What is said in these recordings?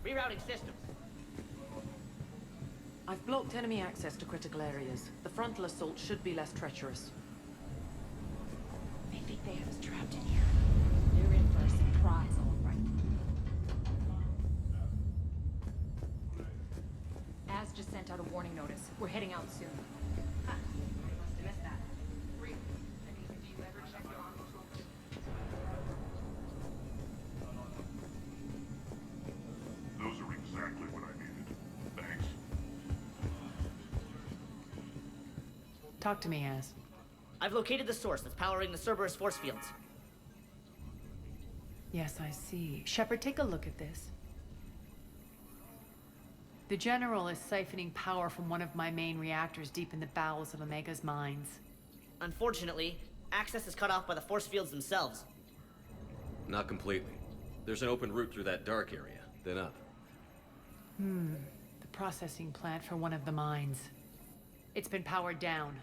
Rerouting systems. I've blocked enemy access to critical areas. The frontal assault should be less treacherous. They think they have us trapped in here. They're in for a surprise, all right. Az just sent out a warning notice. We're heading out soon. Huh. Must have missed that. Really? I mean, do you ever check your arm control? Those are exactly what I needed. Thanks. Talk to me, Az. I've located the source that's powering the Cerberus force fields. Yes, I see. Shepard, take a look at this. The General is siphoning power from one of my main reactors deep in the bowels of Omega's mines. Unfortunately, access is cut off by the force fields themselves. Not completely. There's an open route through that dark area, then up. The processing plant for one of the mines. It's been powered down.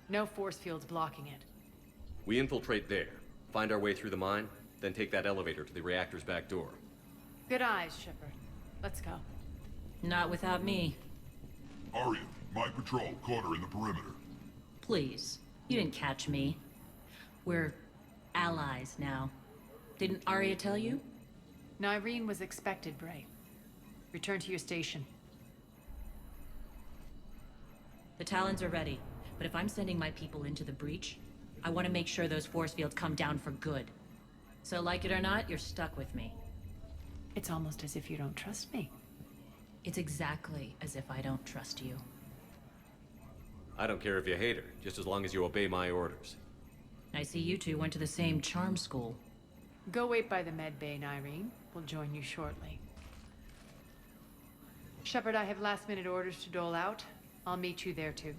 No force fields blocking it. We infiltrate there, find our way through the mine, then take that elevator to the reactor's back door. Good eyes, Shepard. Let's go. Not without me. Aria, my patrol caught her in the perimeter. Please. You didn't catch me. We're allies now. Didn't Aria tell you? Nyreen was expected, Bray. Return to your station. The Talons are ready, but if I'm sending my people into the breach, I want to make sure those force fields come down for good. So like it or not, you're stuck with me. It's almost as if you don't trust me. It's exactly as if I don't trust you. I don't care if you hate her, just as long as you obey my orders. I see you two went to the same charm school. Go wait by the med bay, Nyreen. We'll join you shortly. Shepard, I have last-minute orders to dole out. I'll meet you there, too.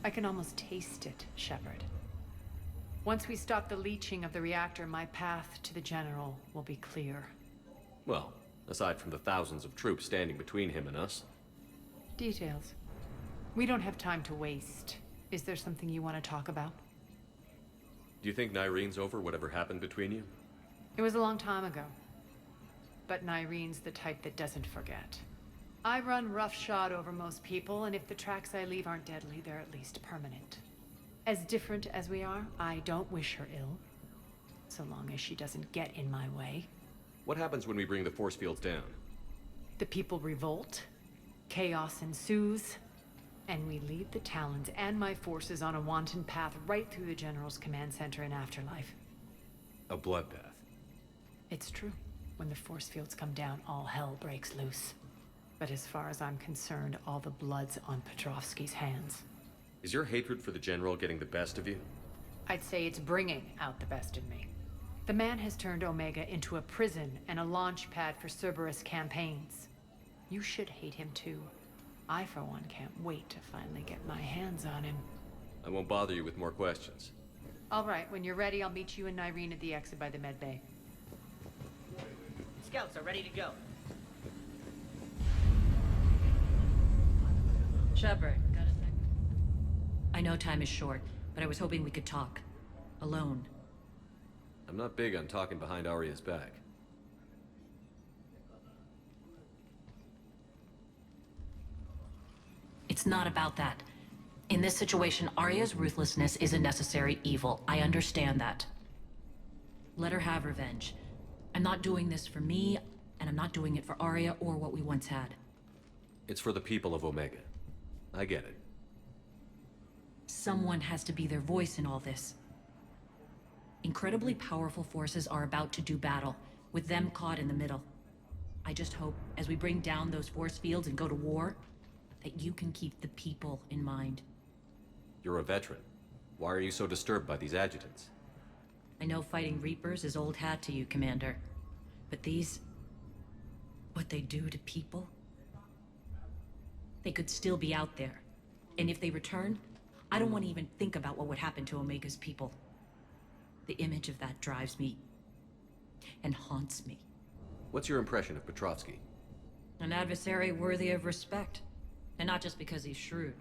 I can almost taste it, Shepard. Once we stop the leaching of the reactor, my path to the General will be clear. Well, aside from the thousands of troops standing between him and us. Details. We don't have time to waste. Is there something you want to talk about? Do you think Nyreen's over whatever happened between you? It was a long time ago. But Nyreen's the type that doesn't forget. I run roughshod over most people, and if the tracks I leave aren't deadly, they're at least permanent. As different as we are, I don't wish her ill. So long as she doesn't get in my way. What happens when we bring the force fields down? The people revolt, chaos ensues, and we lead the Talons and my forces on a wanton path right through the General's command center and afterlife. A bloodbath. It's true. When the force fields come down, all hell breaks loose. But as far as I'm concerned, all the blood's on Petrovsky's hands. Is your hatred for the General getting the best of you? I'd say it's bringing out the best in me. The man has turned Omega into a prison and a launch pad for Cerberus campaigns. You should hate him too. I, for one, can't wait to finally get my hands on him. I won't bother you with more questions. All right, when you're ready, I'll meet you and Nyreen at the exit by the med bay. Scouts are ready to go. Shepard, got a sec? I know time is short, but I was hoping we could talk. Alone. I'm not big on talking behind Aria's back. It's not about that. In this situation, Aria's ruthlessness is a necessary evil. I understand that. Let her have revenge. I'm not doing this for me, and I'm not doing it for Aria or what we once had. It's for the people of Omega. I get it. Someone has to be their voice in all this. Incredibly powerful forces are about to do battle, with them caught in the middle. I just hope, as we bring down those force fields and go to war, that you can keep the people in mind. You're a veteran. Why are you so disturbed by these adjutants? I know fighting Reapers is old hat to you, Commander. But these... what they do to people? They could still be out there. And if they return, I don't want to even think about what would happen to Omega's people. The image of that drives me... and haunts me. What's your impression of Petrovsky? An adversary worthy of respect. And not just because he's shrewd.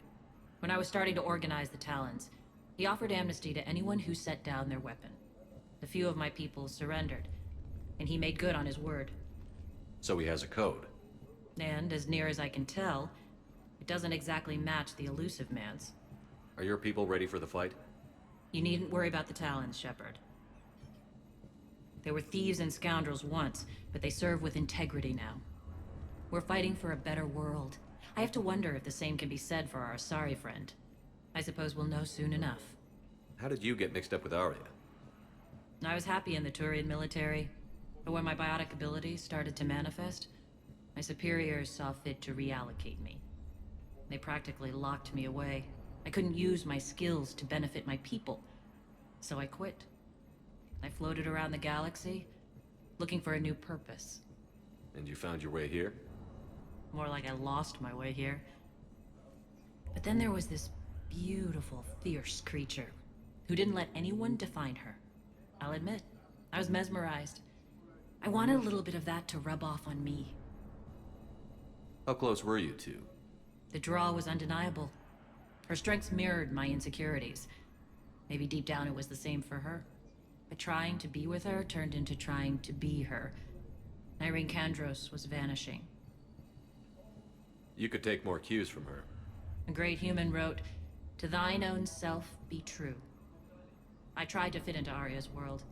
When I was starting to organize the Talons, he offered amnesty to anyone who set down their weapon. A few of my people surrendered, and he made good on his word. So he has a code. And, as near as I can tell, it doesn't exactly match the elusive man's. Are your people ready for the fight? You needn't worry about the Talons, Shepard. They were thieves and scoundrels once, but they serve with integrity now. We're fighting for a better world. I have to wonder if the same can be said for our Asari friend. I suppose we'll know soon enough. How did you get mixed up with Aria? I was happy in the Turian military, but when my biotic abilities started to manifest, my superiors saw fit to reallocate me. They practically locked me away. I couldn't use my skills to benefit my people, so I quit. I floated around the galaxy, looking for a new purpose. And you found your way here? More like I lost my way here. But then there was this beautiful, fierce creature who didn't let anyone define her. I'll admit, I was mesmerized. I wanted a little bit of that to rub off on me. How close were you two? The draw was undeniable. Her strengths mirrored my insecurities. Maybe deep down it was the same for her. But trying to be with her turned into trying to be her. Irene Kandros was vanishing. You could take more cues from her. A great human wrote, "To thine own self be true." I tried to fit into Aria's world.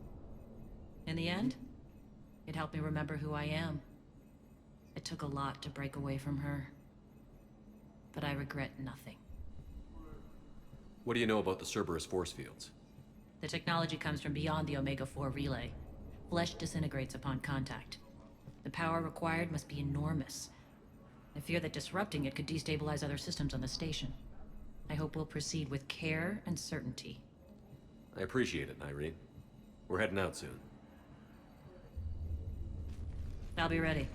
In the end, it helped me remember who I am. It took a lot to break away from her, but I regret nothing. What do you know about the Cerberus force fields? The technology comes from beyond the Omega-4 relay. Flesh disintegrates upon contact. The power required must be enormous. I fear that disrupting it could destabilize other systems on the station. I hope we'll proceed with care and certainty. I appreciate it, Irene. We're heading out soon. I'll be ready.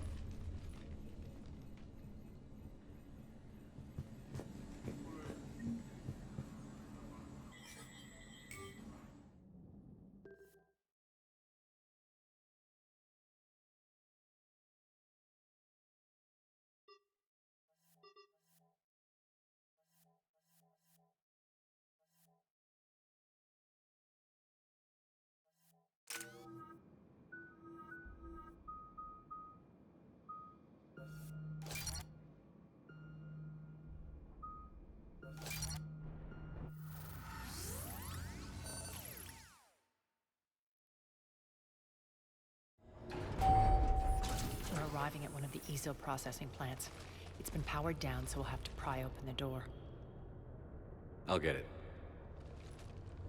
We're arriving at one of the ESO processing plants. It's been powered down, so we'll have to pry open the door. I'll get it.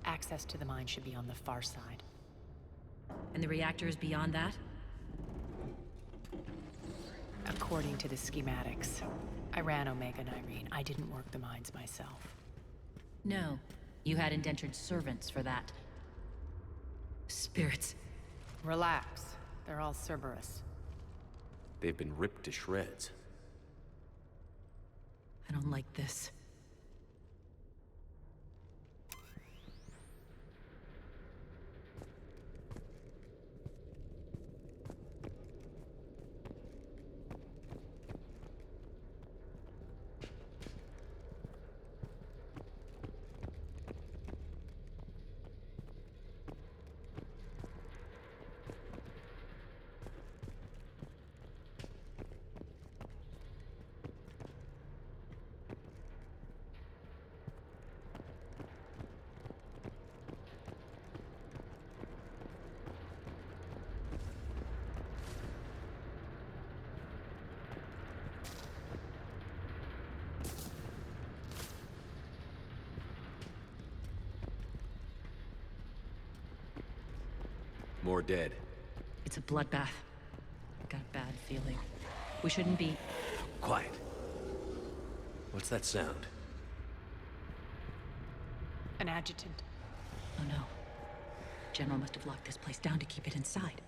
Access to the mine should be on the far side. And the reactor is beyond that? According to the schematics. I ran Omega and Irene. I didn't work the mines myself. No. You had indentured servants for that. Spirits. Relax. They're all Cerberus. They've been ripped to shreds. I don't like this. More dead. It's a bloodbath. Got a bad feeling. We shouldn't be... Quiet. What's that sound? An adjutant. Oh no. General must have locked this place down to keep it inside.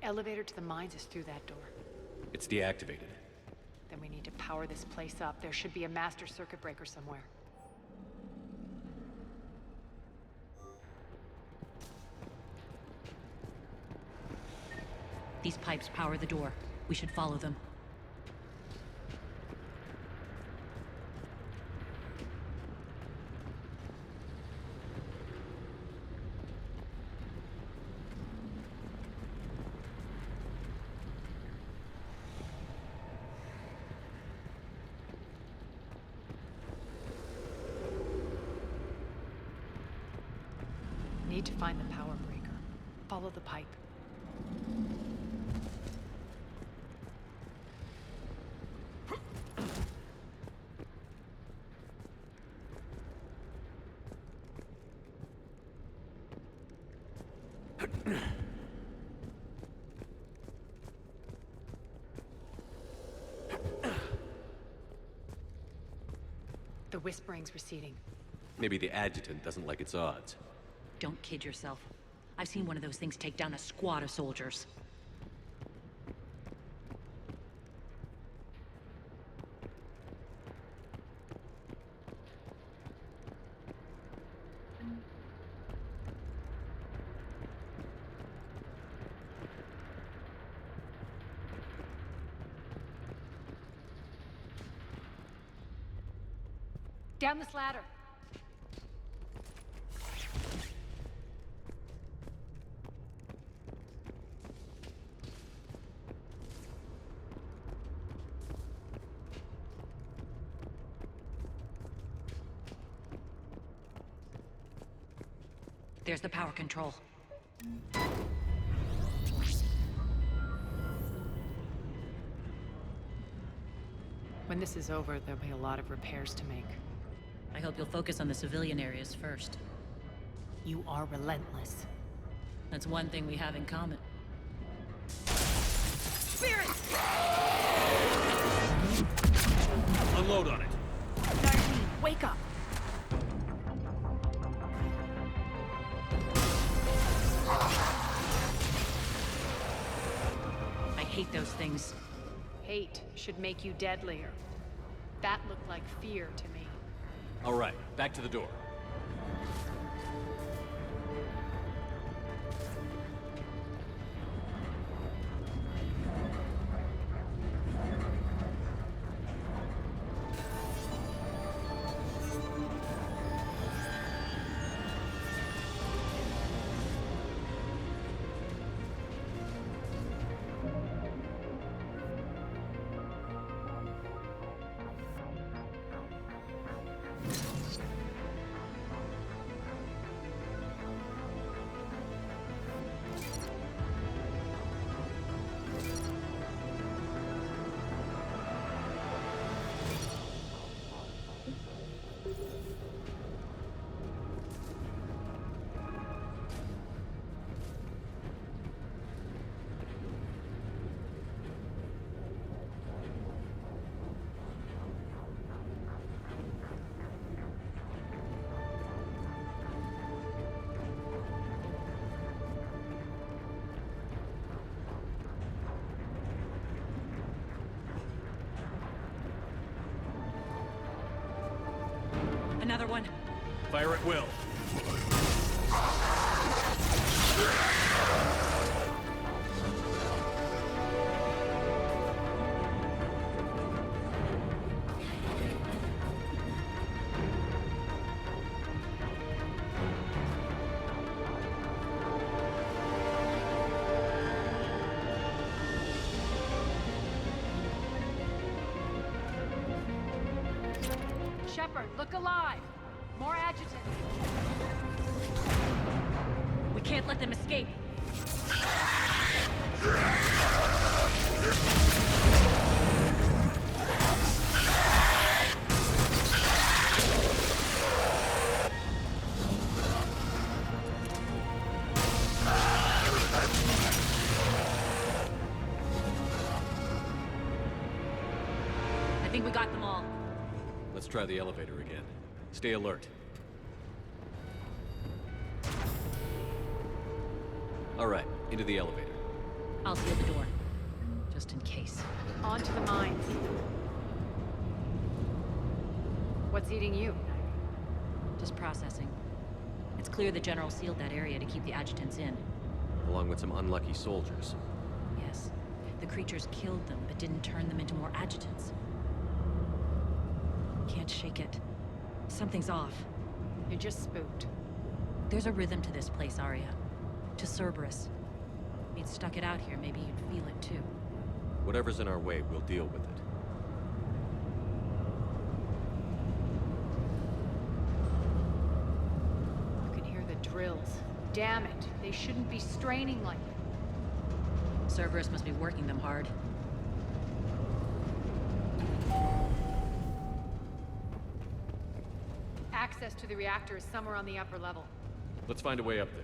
elevator to the mines is through that door. It's deactivated. Then we need to power this place up. There should be a master circuit breaker somewhere. These pipes power the door. We should follow them. Need to find the power breaker. Follow the pipe. The whispering's receding. Maybe the adjutant doesn't like its odds. Don't kid yourself. I've seen one of those things take down a squad of soldiers. Down this ladder. There's the power control. When this is over, there'll be a lot of repairs to make. I hope you'll focus on the civilian areas first. You are relentless. That's one thing we have in common. Unload on it. Nyreen, wake up! I hate those things. Hate should make you deadlier. That looked like fear to me. All right, back to the door. Another one. Fire at will. Shepard, look alive! More adjutants! We can't let them escape. I think we got them all. Let's try the elevator again. Stay alert. All right, into the elevator. I'll seal the door. Just in case. On to the mines. What's eating you? Just processing. It's clear the General sealed that area to keep the adjutants in. Along with some unlucky soldiers. Yes. The creatures killed them, but didn't turn them into more adjutants. Can't shake it. Something's off. You're just spooked. There's a rhythm to this place, Aria. To Cerberus. If you'd stuck it out here, maybe you'd feel it too. Whatever's in our way, we'll deal with it. You can hear the drills. Damn it. They shouldn't be straining like that. Cerberus must be working them hard. Access to the reactor is somewhere on the upper level. Let's find a way up there.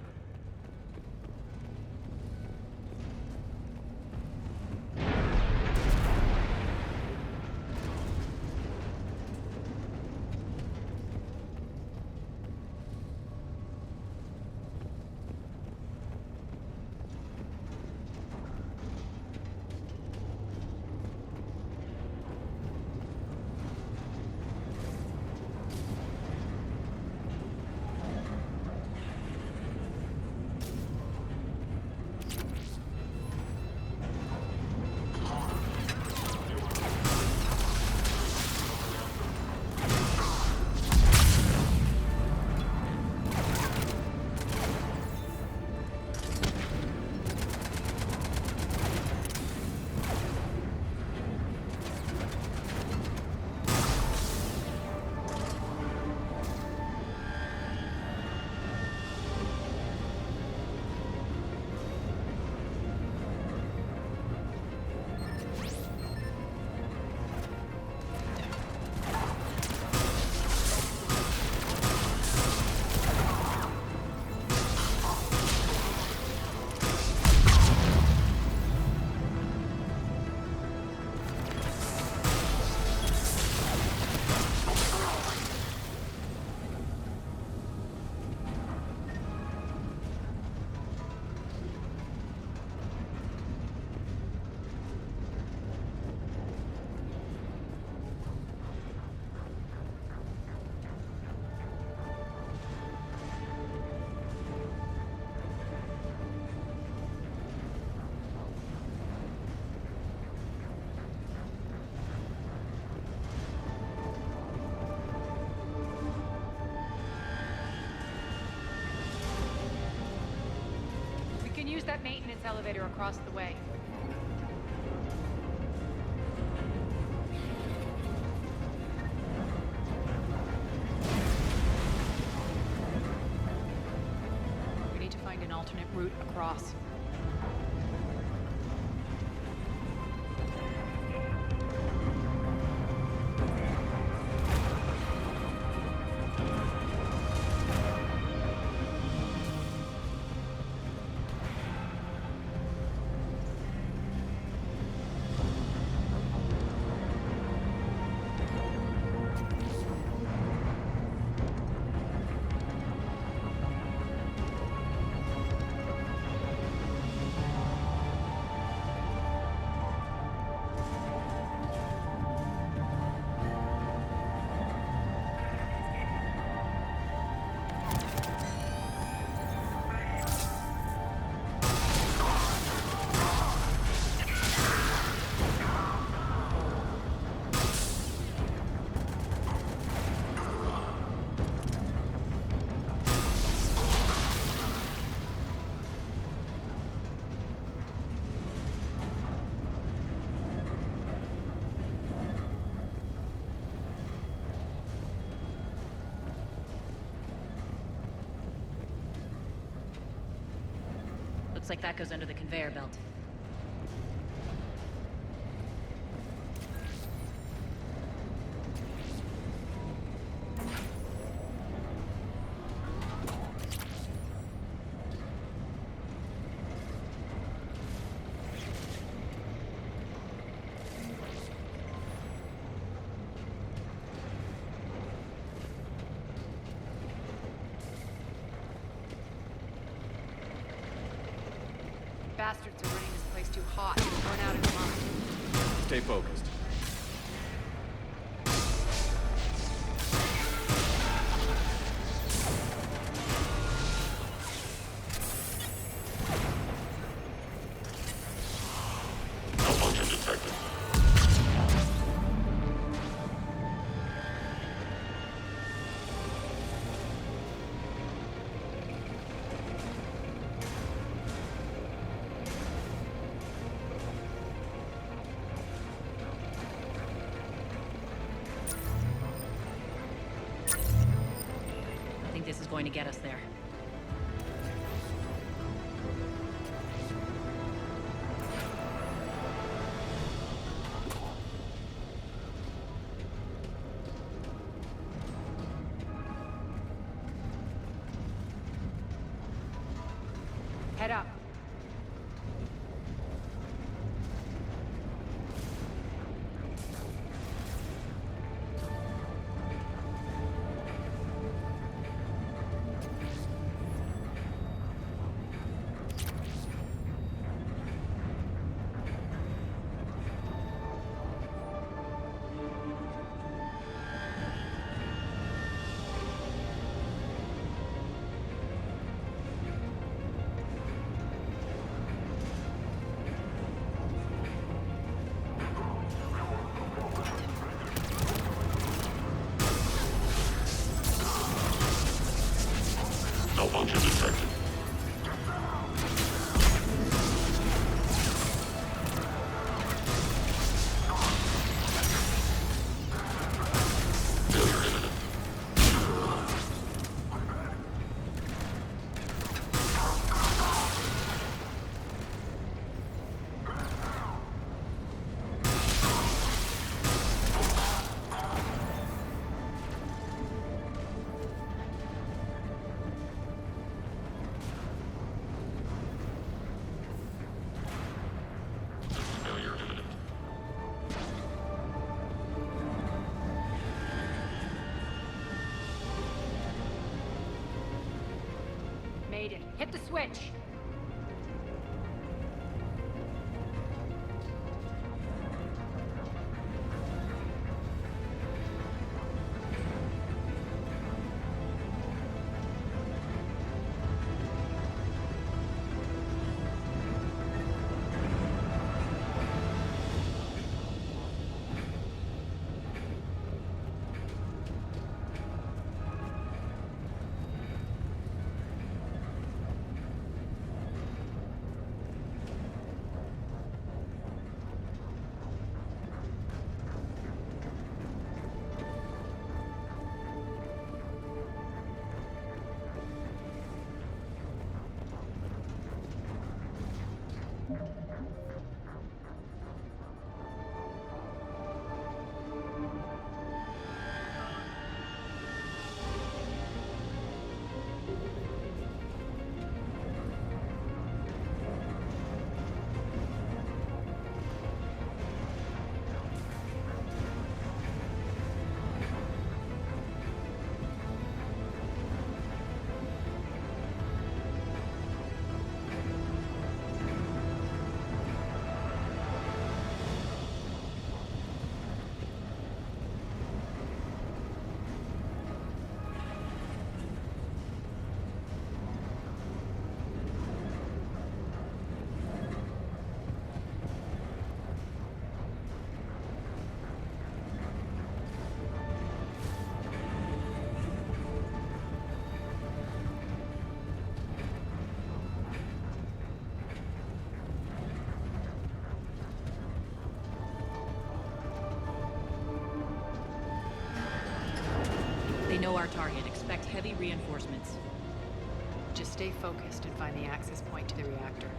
We can use that maintenance elevator across the way. We need to find an alternate route across. Looks like that goes under the conveyor belt. Bastards are running this place too hot. You'll burn out in a month. Stay focused. Malfunction detected. I think this is going to get us there. Head up. Malfunction detected. Failure imminent. Failure imminent. Made it. Hit the switch. They know our target. Expect heavy reinforcements. Just stay focused and find the access point to the reactor.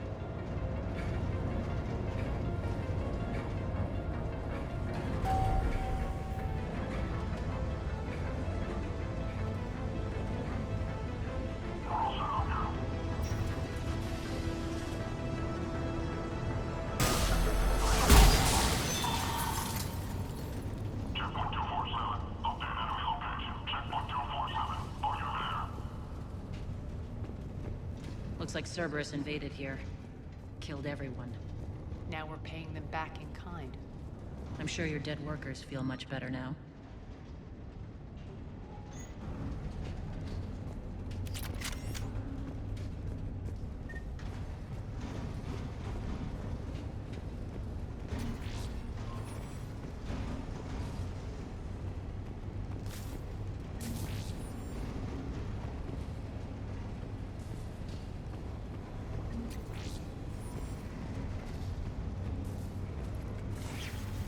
Checkpoint 247. Update enemy location. Checkpoint 247. Are you there? Looks like Cerberus invaded here. Killed everyone. Now we're paying them back in kind. I'm sure your dead workers feel much better now.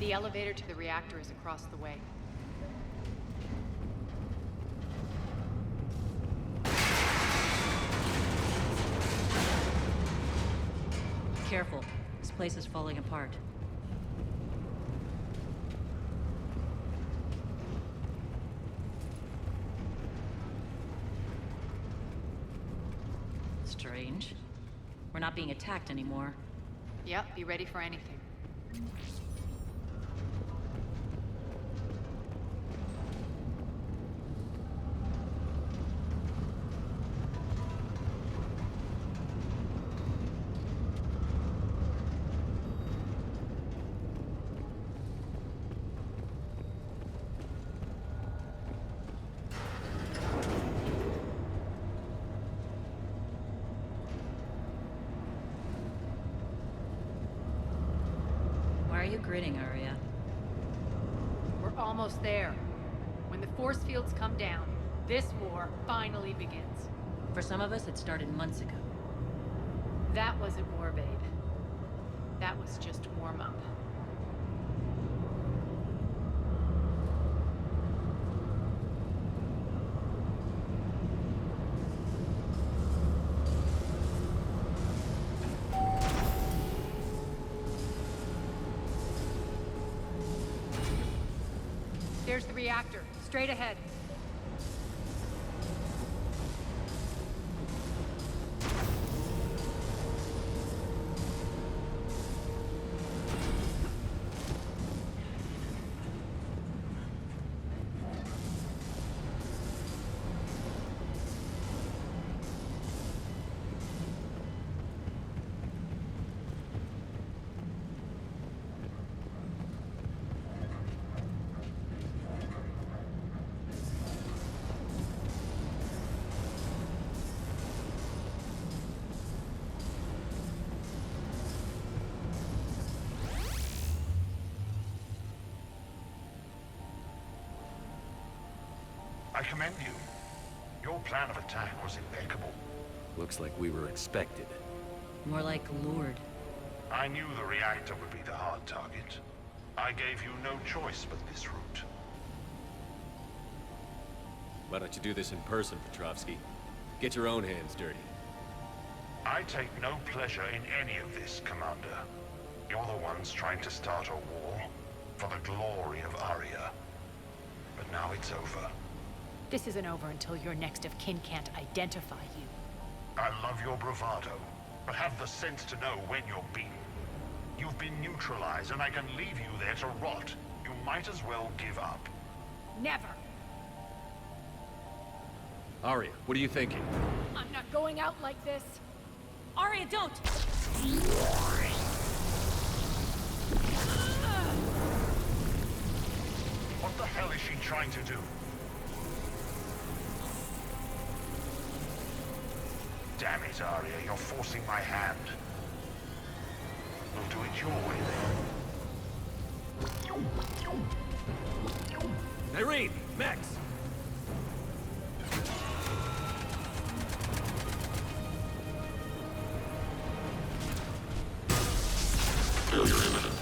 The elevator to the reactor is across the way. Careful. This place is falling apart. Strange. We're not being attacked anymore. Yep, be ready for anything. Why are you grinning, Aria? We're almost there. When the force fields come down, this war finally begins. For some of us, it started months ago. That wasn't war, babe. That was just warm-up. There's the reactor, straight ahead. I commend you. Your plan of attack was impeccable. Looks like we were expected. More like lured. I knew the reactor would be the hard target. I gave you no choice but this route. Why don't you do this in person, Petrovsky? Get your own hands dirty. I take no pleasure in any of this, Commander. You're the ones trying to start a war for the glory of Aria. But now it's over. This isn't over until your next of kin can't identify you. I love your bravado, but have the sense to know when you're beaten. You've been neutralized, and I can leave you there to rot. You might as well give up. Never! Aria, what are you thinking? I'm not going out like this! Aria, don't! What the hell is she trying to do? Damn it, Aria, you're forcing my hand. We'll do it your way then. Irene! Max! Failure imminent.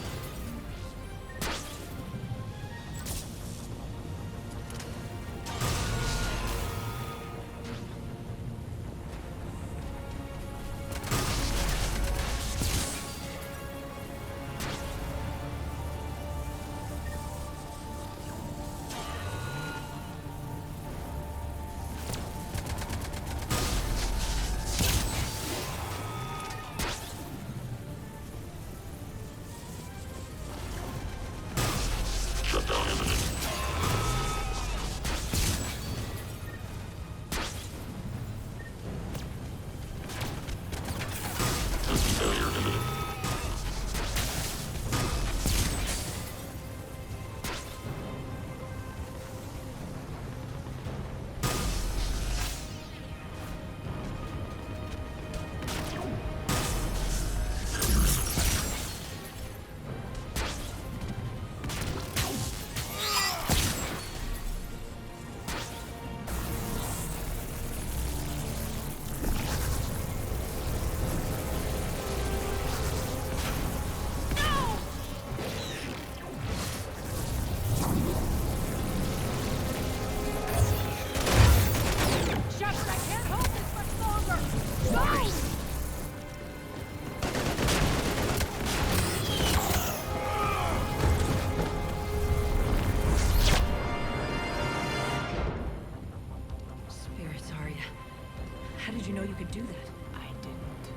could do that. I didn't.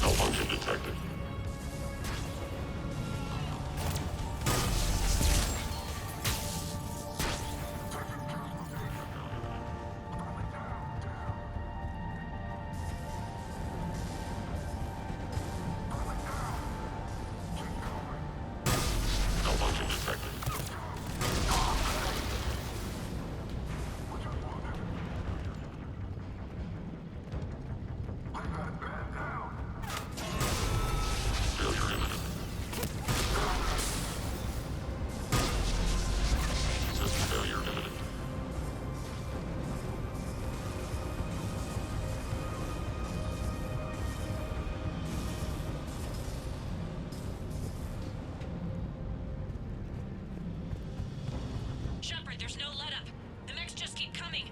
Malfunction detected. Malfunction detected. Failure imminent. System failure imminent. Shepard, there's no let up. The mechs just keep coming.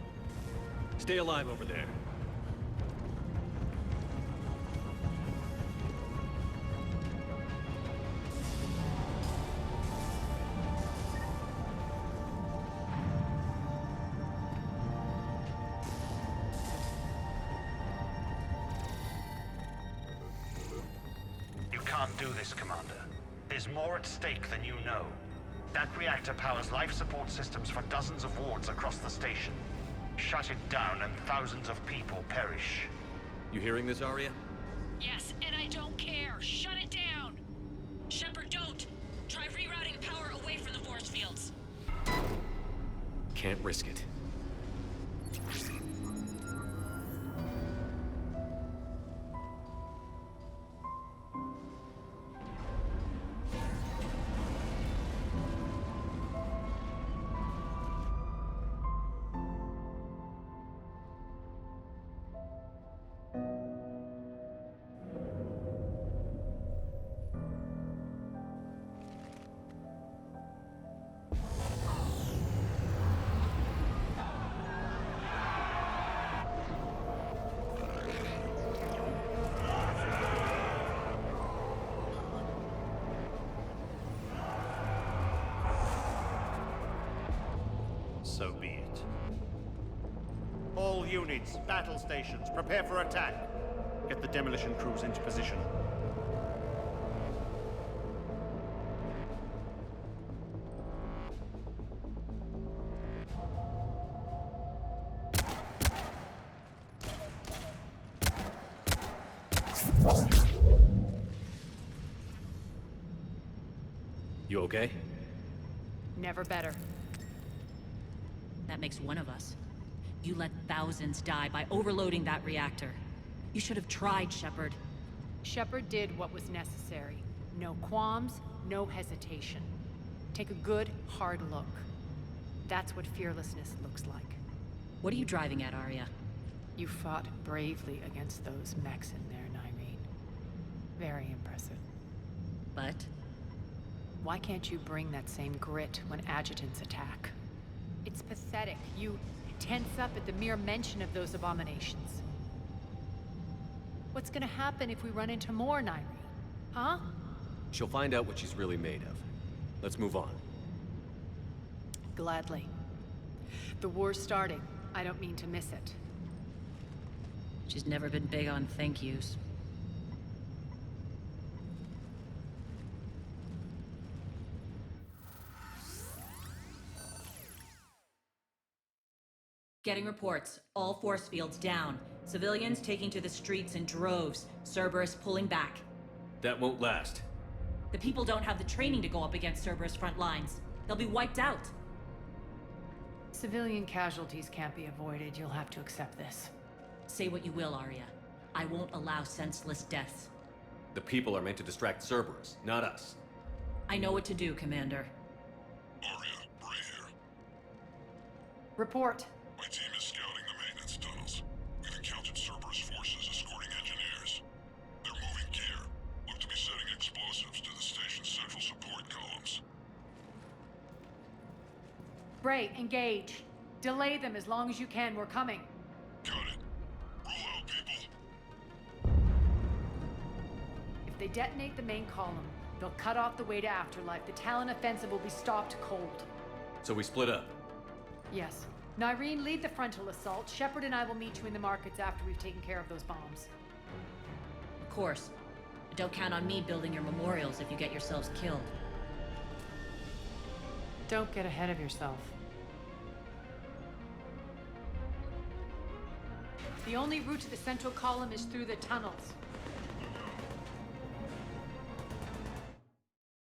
Stay alive over there. You can't do this, Commander. There's more at stake than you know. That reactor powers life support systems for dozens of wards across the station. Shut it down and thousands of people perish. You hearing this, Aria? Yes, and I don't care. Shut it down. Shepard, don't. Try rerouting power away from the force fields. Can't risk it. So be it. All units, battle stations, prepare for attack. Get the demolition crews into position. You okay? Never better. That makes one of us. You let thousands die by overloading that reactor. You should have tried, Shepard. Shepard did what was necessary. No qualms, no hesitation. Take a good, hard look. That's what fearlessness looks like. What are you driving at, Aria? You fought bravely against those mechs in there, Nyreen. Very impressive. But Why can't you bring that same grit when adjutants attack? It's pathetic. You tense up at the mere mention of those abominations. What's gonna happen if we run into more, Nyreen? Huh? She'll find out what she's really made of. Let's move on. Gladly. The war's starting. I don't mean to miss it. she's never been big on thank yous. Getting reports. All force fields down. Civilians taking to the streets in droves. Cerberus pulling back. That won't last. The people don't have the training to go up against Cerberus front lines. They'll be wiped out. Civilian casualties can't be avoided. You'll have to accept this. Say what you will, Aria. I won't allow senseless deaths. The people are meant to distract Cerberus, not us. I know what to do, Commander. Aria, Bray here. Report. My team is scouting the maintenance tunnels. We've encountered Cerberus forces escorting engineers. They're moving gear. Look to be setting explosives to the station's central support columns. Bray, engage. Delay them as long as you can. We're coming. Got it. Roll out, people. If they detonate the main column, they'll cut off the way to Afterlife. The Talon offensive will be stopped cold. So we split up. Yes. Nyreen, lead the frontal assault. Shepard and I will meet you in the markets after we've taken care of those bombs. Of course. But don't count on me building your memorials if you get yourselves killed. Don't get ahead of yourself. The only route to the central column is through the tunnels.